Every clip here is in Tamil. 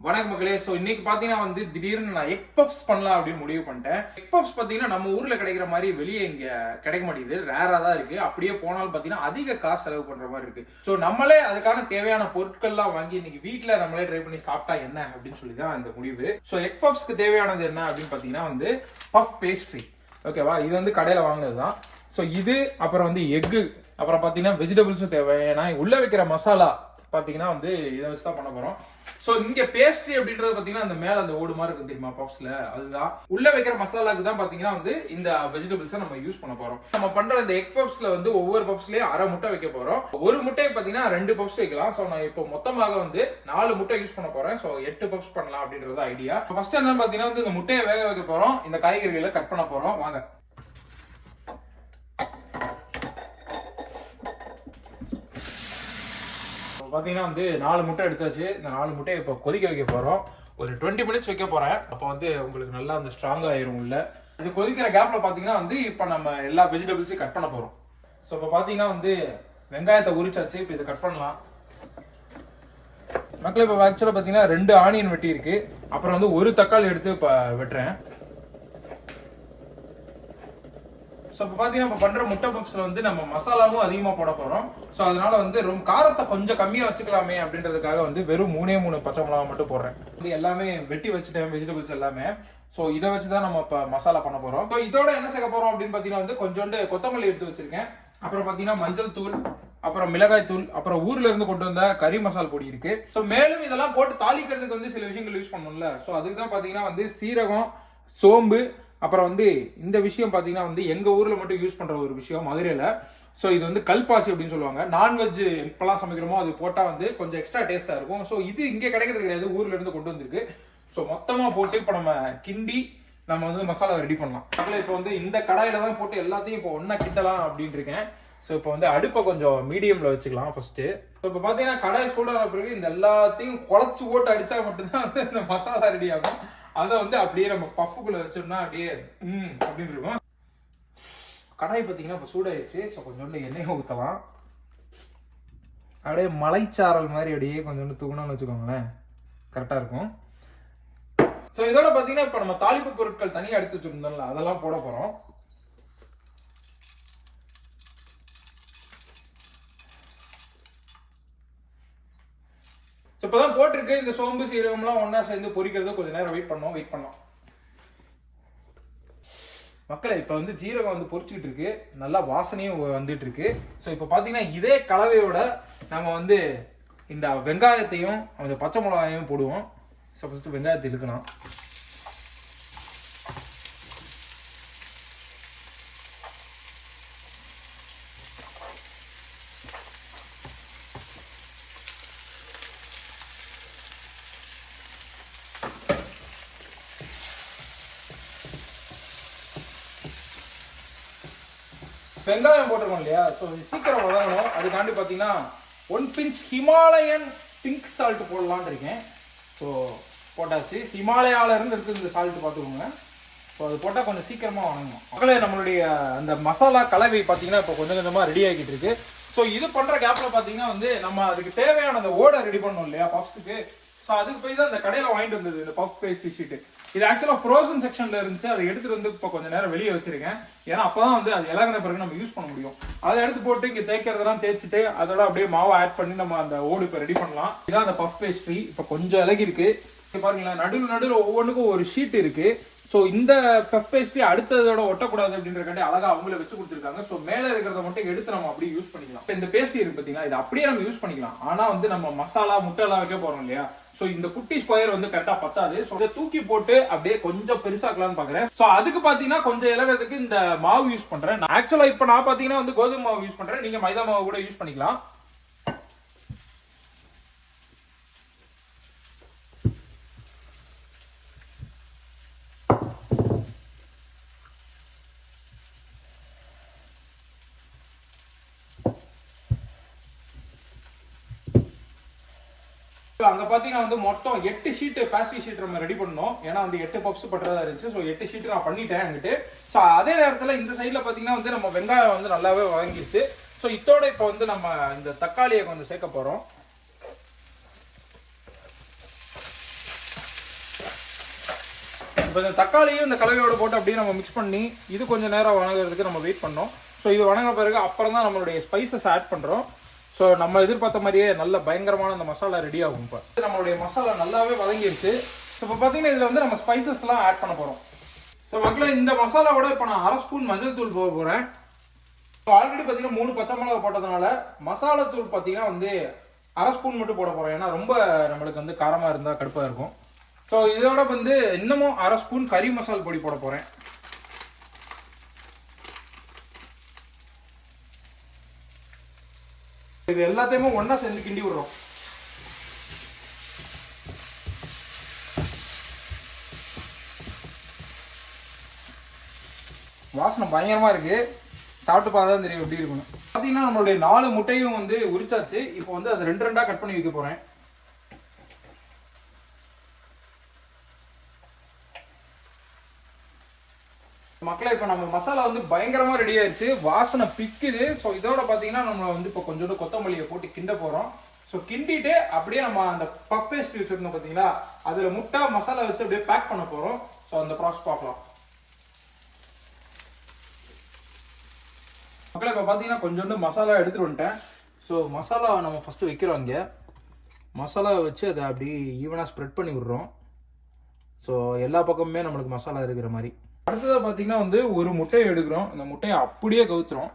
வணக்கம் மக்களே. ஸோ இன்னைக்கு பார்த்தீங்கன்னா வந்து திடீர்னு நான் எக் பப்ஸ் பண்ணலாம் அப்படின்னு முடிவு பண்ணிட்டேன். எக் பப்ஸ் பார்த்தீங்கன்னா நம்ம ஊரில் கிடைக்கிற மாதிரி வெளியே இங்கே கிடைக்க மாட்டேங்குது, ரேராக தான் இருக்குது. அப்படியே போனாலும் பார்த்தீங்கன்னா அதிக காசு செலவு பண்ணுற மாதிரி இருக்குது. ஸோ நம்மளே அதுக்கான தேவையான பொருட்கள்லாம் வாங்கி இன்னைக்கு வீட்டில் நம்மளே ட்ரை பண்ணி சாப்பிட்டா என்ன அப்படின்னு சொல்லி தான் இந்த முடிவு. ஸோ எக் பப்ஸ்க்கு தேவையானது என்ன அப்படின்னு பார்த்தீங்கன்னா வந்து பஃப் பேஸ்ட்ரி. ஓகேவா, இது வந்து கடையில் வாங்கினது தான். ஸோ இது அப்புறம் வந்து எக்கு, அப்புறம் பார்த்தீங்கன்னா வெஜிடபிள்ஸும் தேவை. ஏன்னா உள்ளே வைக்கிற மசாலா பார்த்தீங்கன்னா வந்து இதை வச்சு தான் பண்ண போகிறோம். ஸோ இங்கே பேஸ்ட்ரி அப்படின்றது பார்த்தீங்கன்னா அந்த மேலே அந்த ஓடு மாதிரி இருக்கும் தெரியுமா பப்ஸில், அதுதான் உள்ள வைக்கிற மசாலாக்கு தான் பார்த்தீங்கன்னா வந்து இந்த வெஜிடபிள்ஸை நம்ம யூஸ் பண்ண போகிறோம். நம்ம பண்ணுற இந்த எக் பப்ஸில் வந்து ஒவ்வொரு பப்ஸ்லேயும் அரை முட்டை வைக்க போகிறோம். ஒரு முட்டையை பார்த்தீங்கன்னா 2 பப்ஸ் வைக்கலாம். ஸோ நான் இப்போ மொத்தமாக வந்து 4 முட்டை யூஸ் பண்ண போகிறேன். ஸோ 8 பப்ஸ் பண்ணலாம் அப்படின்றது ஐடியா. ஃபர்ஸ்ட் என்னன்னு பார்த்தீங்கன்னா வந்து இந்த முட்டையை வேக வைக்க போகிறோம், இந்த காய்கறிகளை கட் பண்ண போகிறோம். வாங்க. பார்த்தீங்கன்னா வந்து 4 முட்டை எடுத்தாச்சு. இந்த 4 முட்டையை இப்போ கொதிக்க வைக்க போகிறோம். ஒரு 20 மினிட்ஸ் வைக்க போகிறேன். அப்போ வந்து உங்களுக்கு நல்லா அந்த ஸ்ட்ராங்காக ஆயிரும் உள்ள. இது கொதிக்கிற கேப்பில் பார்த்தீங்கன்னா வந்து இப்போ நம்ம எல்லா வெஜிடபிள்ஸையும் கட் பண்ண போகிறோம். ஸோ இப்போ பார்த்தீங்கன்னா வந்து வெங்காயத்தை உரிச்சாச்சு. இப்போ இதை கட் பண்ணலாம். மக்கள் இப்போ ஆக்சுவலாக பார்த்தீங்கன்னா 2 ஆனியன் வெட்டி இருக்கு. அப்புறம் வந்து ஒரு தக்காளி எடுத்து இப்போ வெட்டுறேன். ஸோ இப்போ பார்த்தீங்கன்னா இப்போ பண்ணுற முட்டை பப்ஸில் வந்து நம்ம மசாலாவும் அதிகமாக போட போகிறோம். ஸோ அதனால வந்து ரொம்ப காரத்தை கொஞ்சம் கம்மியாக வச்சுக்கலாமே அப்படின்றதுக்காக வந்து வெறும் 3 பச்சை மிளகா மட்டும் போடுறேன். இது எல்லாமே வெட்டி வச்சுட்டேன், வெஜிடபிள்ஸ் எல்லாமே. ஸோ இதை வச்சு தான் நம்ம இப்போ மசாலா பண்ண போகிறோம். ஸோ இதோட என்ன சேர்க்க போகிறோம் அப்படின்னு பார்த்தீங்கன்னா வந்து கொஞ்சோண்டு கொத்தமல்லி எடுத்து வச்சிருக்கேன். அப்புறம் பார்த்தீங்கன்னா மஞ்சள் தூள், அப்புறம் மிளகாய் தூள், அப்புறம் ஊர்ல இருந்து கொண்டு வந்த கறி மசால் பொடி இருக்கு. ஸோ மேலும் இதெல்லாம் போட்டு தாளிக்கிறதுக்கு வந்து சில விஷயங்கள் யூஸ் பண்ணணும்ல. ஸோ அதுக்கு தான் பார்த்தீங்கன்னா வந்து சீரகம், சோம்பு, அப்புறம் வந்து இந்த விஷயம் பார்த்தீங்கன்னா வந்து எங்கள் ஊரில் மட்டும் யூஸ் பண்ணுற ஒரு விஷயம் மதுரையில். ஸோ இது வந்து கல்பாசி அப்படின்னு சொல்லுவாங்க. நான்வெஜ் எப்பெல்லாம் சமைக்கிறோமோ அது போட்டால் வந்து கொஞ்சம் எக்ஸ்ட்ரா டேஸ்ட்டாக இருக்கும். ஸோ இது இங்கே கிடைக்கிறது கிடையாது, ஊரில் இருந்து கொண்டு வந்திருக்கு. ஸோ மொத்தமாக போட்டு இப்போ நம்ம கிண்டி நம்ம வந்து மசாலா ரெடி பண்ணலாம். அதில் இப்போ வந்து இந்த கடாயில் தான் போட்டு எல்லாத்தையும் இப்போ ஒன்றா கிட்டலாம் அப்படின்னு இருக்கேன். ஸோ இப்போ வந்து அடுப்பை கொஞ்சம் மீடியமில் வச்சுக்கலாம் ஃபர்ஸ்ட்டு. ஸோ இப்போ பார்த்தீங்கன்னா கடாய் சூடான பிறகு இந்த எல்லாத்தையும் குழச்சி போட்டு அடித்தா மட்டும்தான் வந்து இந்த மசாலா ரெடி ஆகும். அதை வந்து அப்படியே நம்ம பஃப்புக்குள்ள வச்சோம்னா அப்படியே அப்படின்னு இருக்கும். கடாய் பார்த்தீங்கன்னா இப்போ சூடாயிடுச்சு. ஸோ கொஞ்சோண்டு எண்ணெயை ஊற்றலாம். அப்படியே மலைச்சாரல் மாதிரி அப்படியே கொஞ்சோண்டு தூக்கணும்னு வச்சுக்கோங்களேன், கரெக்டாக இருக்கும். ஸோ இதோட பார்த்தீங்கன்னா இப்போ நம்ம தாளிப்பு பொருட்கள் தனியாக எடுத்து வச்சுருந்தோம்ல, அதெல்லாம் போட போகிறோம். ஸோ இப்போதான் போட்டிருக்கு. இந்த சோம்பு சீரகம்லாம் ஒன்றா சேர்ந்து பொரிக்கிறது கொஞ்சம் நேரம் வெயிட் பண்ணலாம். மக்களை இப்போ வந்து ஜீரகம் வந்து பொரிச்சுக்கிட்டு இருக்கு, நல்லா வாசனையும் வந்துட்டு இருக்கு. ஸோ இப்போ பார்த்தீங்கன்னா இதே கலவையோட நம்ம வந்து இந்த வெங்காயத்தையும் அந்த பச்சை மிளகாயும் போடுவோம். ஸோ ஃபஸ்ட்டு வெங்காயத்தை இழுக்கலாம். வெங்காயம் போட்டிருக்கோம் இல்லையா, ஸோ சீக்கிரம் வதங்கணும். அதுக்காண்டி பார்த்தீங்கன்னா 1 பிஞ்ச் ஹிமாலயன் பிங்க் சால்ட் போடலான்னு இருக்கேன். ஸோ போட்டாச்சு. ஹிமாலயாவில இருந்து எடுத்து இந்த சால்ட் பார்த்துக்கோங்க. ஸோ அது போட்டால் கொஞ்சம் சீக்கிரமாக வணங்கணும். மக்களே நம்மளுடைய அந்த மசாலா கலவை பார்த்தீங்கன்னா இப்போ கொஞ்சம் கொஞ்சமாக ரெடி ஆகிட்டு இருக்கு. ஸோ இது பண்ணுற கேப்பில் பார்த்தீங்கன்னா வந்து நம்ம அதுக்கு தேவையான அந்த ஓடை ரெடி பண்ணணும் இல்லையா பப்ஸுக்கு. ஸோ அதுக்கு போய் தான் இந்த கடையில் வாங்கிட்டு வந்தது இந்த பஃப் பேஸ்ட்ரி ஷீட்டு. இது ஆக்சுவலாக ஃப்ரோசன் செக்ஷனில் இருந்துச்சு. அதை எடுத்துகிட்டு வந்து இப்போ கொஞ்சம் நேரம் வெளியே வச்சிருக்கேன். ஏன்னா அப்போ தான் வந்து அது இலகின பிறகு நம்ம யூஸ் பண்ண முடியும். அதை எடுத்து போட்டு இங்கே தேய்க்கிறதெல்லாம் தேய்ச்சிட்டு அதோட அப்படியே மாவை ஆட் பண்ணி நம்ம அந்த ஓடு இப்போ ரெடி பண்ணலாம். இதான் அந்த பஃப் பேஸ்ட்ரி. இப்போ கொஞ்சம் இலகி இருக்கு பாருங்களேன். நடுவில் ஒவ்வொன்றுக்கும் ஒரு ஷீட் இருக்கு. ஸோ இந்த பஃப் பேஸ்ட்ரி அடுத்ததோட ஒட்டக்கூடாது அப்படின்றக்காண்டி அழகா அவங்கள வச்சு கொடுத்துருக்காங்க. ஸோ மேலே இருக்கிறத மட்டும் எடுத்து நம்ம அப்படியே யூஸ் பண்ணிக்கலாம். இப்போ இந்த பேஸ்ட்ரி இருக்கு பார்த்தீங்களா, இது அப்படியே நம்ம யூஸ் பண்ணிக்கலாம். ஆனால் வந்து நம்ம மசாலா முட்டை எல்லாம் வைக்க போறோம் இல்லையா, ஸோ இந்த குட்டி ஸ்கொயர் வந்து கரெக்டாக பத்தாது. ஸோ இதை தூக்கி போட்டு அப்படியே கொஞ்சம் பெருசாக்கலாம்னு பார்க்குறேன். ஸோ அதுக்கு பார்த்தீங்கன்னா கொஞ்சம் இலகிறதுக்கு இந்த மாவு யூஸ் பண்ணுறேன். ஆக்சுவலாக இப்போ நான் பார்த்தீங்கன்னா வந்து கோதுமை மாவு யூஸ் பண்ணுறேன். நீங்கள் மைதா மாவு கூட யூஸ் பண்ணிக்கலாம். அங்க பாத்தீங்கன்னா வந்து மொத்தம் 8 ஷீட் பேஸ்ட்ரி ஷீட் நம்ம ரெடி பண்ணோம். ஏன்னா வந்து 8 பப்ஸ் பண்றதா இருந்துச்சு. ஸோ 8 ஷீட் நான் பண்ணிட்டேன் அங்கிட்டு. ஸோ அதே நேரத்தில் இந்த சைட்ல பாத்தீங்கன்னா வந்து நம்ம வெங்காயம் வந்து நல்லாவே வாங்கிடுச்சு. ஸோ இதோட இப்போ வந்து நம்ம இந்த தக்காளியை கொஞ்சம் சேர்க்க போறோம். இப்போ இந்த தக்காளியும் இந்த கலவையோட போட்டு அப்படியே நம்ம மிக்ஸ் பண்ணி இது கொஞ்சம் நேரம் வணங்குறதுக்கு நம்ம வெயிட் பண்ணோம். ஸோ இது வணங்கின பிறகு அப்புறம் தான் நம்மளுடைய ஸ்பைசஸ் ஆட் பண்ணுறோம். ஸோ நம்ம எதிர்பார்த்த மாதிரியே நல்ல பயங்கரமான அந்த மசாலா ரெடி ஆகும். இப்போ நம்மளுடைய மசாலா நல்லாவே வதங்கிடுச்சு. ஸோ இப்போ பார்த்தீங்கன்னா இதில் வந்து நம்ம ஸ்பைசஸ்லாம் ஆட் பண்ண போகிறோம். ஸோ மக்களே இந்த மசாலாவோட இப்போ நான் 1/2 ஸ்பூன் மஞ்சள் தூள் போக போகிறேன். ஸோ ஆல்ரெடி பார்த்தீங்கன்னா 3 பச்சை மிளகா போட்டதுனால மசாலா தூள் பார்த்தீங்கன்னா வந்து 1/2 ஸ்பூன் மட்டும் போட போகிறேன். ஏன்னா ரொம்ப நம்மளுக்கு வந்து காரமாக இருந்தால் கடுப்பாக இருக்கும். ஸோ இதோட வந்து இன்னமும் 1/2 ஸ்பூன் கறி மசால் பொடி போட போகிறேன். இது எல்லாத்தையுமே ஒன்றா சேர்ந்து கிண்டி விடுறோம். வாசனை பயங்கரமா இருக்கு. சாப்பிட்டு பார்த்தா தான் தெரியும் எப்படி இருக்குன்னு. பார்த்தீங்கன்னா நம்மளுடைய 4 முட்டையும் வந்து உரிச்சாச்சு. இப்போ வந்து அதை 2 கட் பண்ணி வைக்க போறேன். மக்களே இப்போ நம்ம மசாலா வந்து பயங்கரமா ரெடி ஆயிடுச்சு. வாசனை பிக்குது. ஸோ இதோட பார்த்தீங்கன்னா நம்ம வந்து இப்போ கொஞ்சோண்டு கொத்தமல்லியை போட்டு கிண்ட போறோம். ஸோ கிண்டிட்டு அப்படியே நம்ம அந்த பஃப் பேஸ்ட் வச்சிருந்தோம் பார்த்தீங்களா, அதில் முட்டை மசாலா வச்சு அப்படியே பேக் பண்ண போறோம். ஸோ அந்த ப்ராசஸ் பார்க்கலாம். மக்களே இப்போ பார்த்தீங்கன்னா கொஞ்சோண்டு மசாலா எடுத்துட்டு வந்துட்டேன். ஸோ மசாலா நம்ம ஃபர்ஸ்ட் வைக்கிறோம். இங்கே மசாலா வச்சு அதை அப்படியே ஈவனாக ஸ்ப்ரெட் பண்ணி விடுறோம். ஸோ எல்லா பக்கமுமே நம்மளுக்கு மசாலா இருக்கிற மாதிரி. அடுத்ததாக பார்த்தீங்கன்னா வந்து ஒரு முட்டையை எடுக்கிறோம். அந்த முட்டையை அப்படியே கவுத்துறோம்.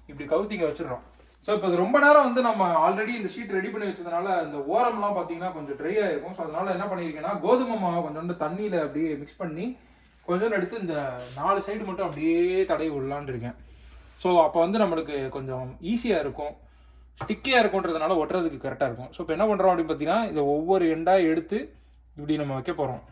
இப்படி கவுத்திங்க வச்சிடறோம். ஸோ இப்போ அது ரொம்ப நேரம் வந்து நம்ம ஆல்ரெடி இந்த ஷீட் ரெடி பண்ணி வச்சதுனால இந்த ஓரம்லாம் பார்த்தீங்கன்னா கொஞ்சம் ட்ரை ஆகிருக்கும். ஸோ அதனால என்ன பண்ணியிருக்கேன்னா கோதுமை மாவை கொஞ்சோண்டு தண்ணியில் அப்படியே மிக்ஸ் பண்ணி கொஞ்சோண்டு எடுத்து இந்த 4 சைடு மட்டும் அப்படியே தடவி விடலான் இருக்கேன். ஸோ அப்போ வந்து நம்மளுக்கு கொஞ்சம் ஈஸியாக இருக்கும், ஸ்டிக்கியாக இருக்கும்ன்றதுனால ஒட்டுறதுக்கு கரெக்டாக இருக்கும். ஸோ இப்போ என்ன பண்ணுறோம் அப்படின்னு பார்த்தீங்கன்னா இதை ஒவ்வொரு எண்டாக எடுத்து இப்படி நம்ம வைக்க போகிறோம்.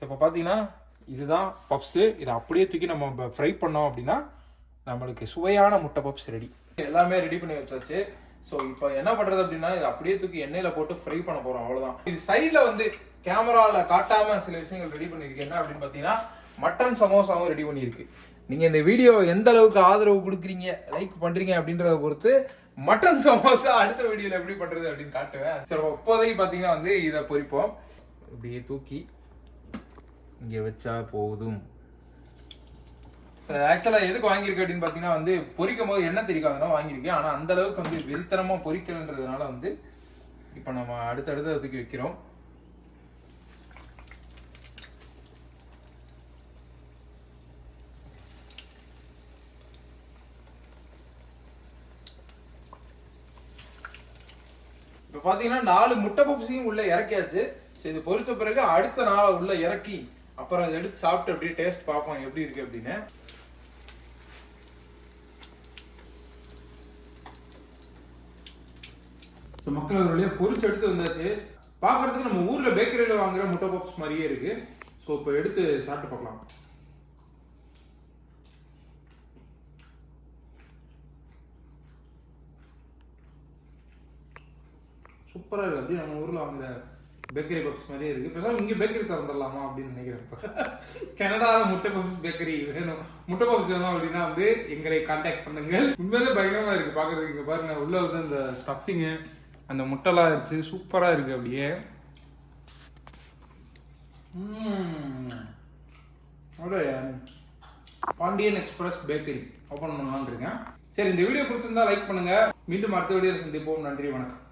இப்போ பார்த்தீங்கன்னா இதுதான் பப்ஸு. இதை அப்படியே தூக்கி நம்ம ஃப்ரை பண்ணோம் அப்படின்னா நம்மளுக்கு சுவையான முட்டை பப்ஸ் ரெடி. எல்லாமே ரெடி பண்ணி வச்சாச்சு. ஸோ இப்போ என்ன பண்ணுறது அப்படின்னா இதை அப்படியே தூக்கி எண்ணெயில் போட்டு ஃப்ரை பண்ண போகிறோம். அவ்வளோதான். இது சைடில் வந்து கேமராவில் காட்டாமல் சில விஷயங்கள் ரெடி பண்ணியிருக்கு. என்ன அப்படின்னு பார்த்தீங்கன்னா மட்டன் சமோசாவும் ரெடி பண்ணியிருக்கு. நீங்கள் இந்த வீடியோ எந்த அளவுக்கு ஆதரவு கொடுக்குறீங்க, லைக் பண்ணுறீங்க அப்படின்றத பொறுத்து மட்டன் சமோசா அடுத்த வீடியோவில் எப்படி பண்ணுறது அப்படின்னு காட்டுவேன். ஸோ இப்போதைக்கு பார்த்தீங்கன்னா வந்து இதை பொரிப்போம். இப்படியே தூக்கி இங்கே வச்சா போதும். சார் ஆக்சுவலாக எதுக்கு வாங்கியிருக்கேன் அப்படின்னு பார்த்தீங்கன்னா வந்து பொரிக்கும் போது எண்ணெய் தெரிக்காதுன்னா வாங்கியிருக்கேன். ஆனால் அந்த அளவுக்கு வந்து வெறித்தனமாக பொரிக்கலன்றதுனால வந்து இப்போ நம்ம அடுத்தடுத்து தூக்கி வைக்கிறோம். இப்போ பார்த்தீங்கன்னா 4 முட்டை பப்ஸையும் உள்ள இறக்கியாச்சு. இது பொரிச்ச பிறகு அடுத்த நாள் உள்ள இறக்கி அப்புறம் அதை எடுத்து சாப்பிட்டு அப்படியே டேஸ்ட் பார்ப்போம் எப்படி இருக்கு அப்படின்னு. ஸோ மக்கள் அவர்களுடைய பொரிச்சு எடுத்து வந்தாச்சு. பார்க்கறதுக்கு நம்ம ஊர்ல பேக்கரியில் வாங்குற முட்டை பப்ஸ் மாதிரியே இருக்கு. ஸோ இப்போ எடுத்து சாப்பிட்டு பார்க்கலாம். சூப்பராக இருக்கு. அப்படியே நம்ம ஊர்ல வாங்குற பேக்கரி பப்ஸ் மாதிரியே இருக்கு. பேசாம இங்கே பேக்கரி திறந்துடலாமா அப்படின்னு நினைக்கிறேன். கனடாவில் முட்டை பப்ஸ் பேக்கரி வேணும், முட்டை பப்ஸ் வேணும் அப்படின்னா வந்து எங்களை கான்டாக்ட் பண்ணுங்க. உண்மையிலே பயங்கரமா இருக்கு பார்க்கறதுக்கு. இங்கே பாருங்க உள்ள வந்து இந்த ஸ்டஃபிங்கு அந்த முட்டைலாம் இருந்துச்சு, சூப்பரா இருக்கு. அப்படியே பாண்டியன் எக்ஸ்பிரஸ் பேக்கரி ஓபன் பண்ணலான்னு இருக்கேன். சரி, இந்த வீடியோ பிடிச்சிருந்தா லைக் பண்ணுங்க. மீண்டும் அடுத்த வீடியோவில் சந்திப்போம். நன்றி, வணக்கம்.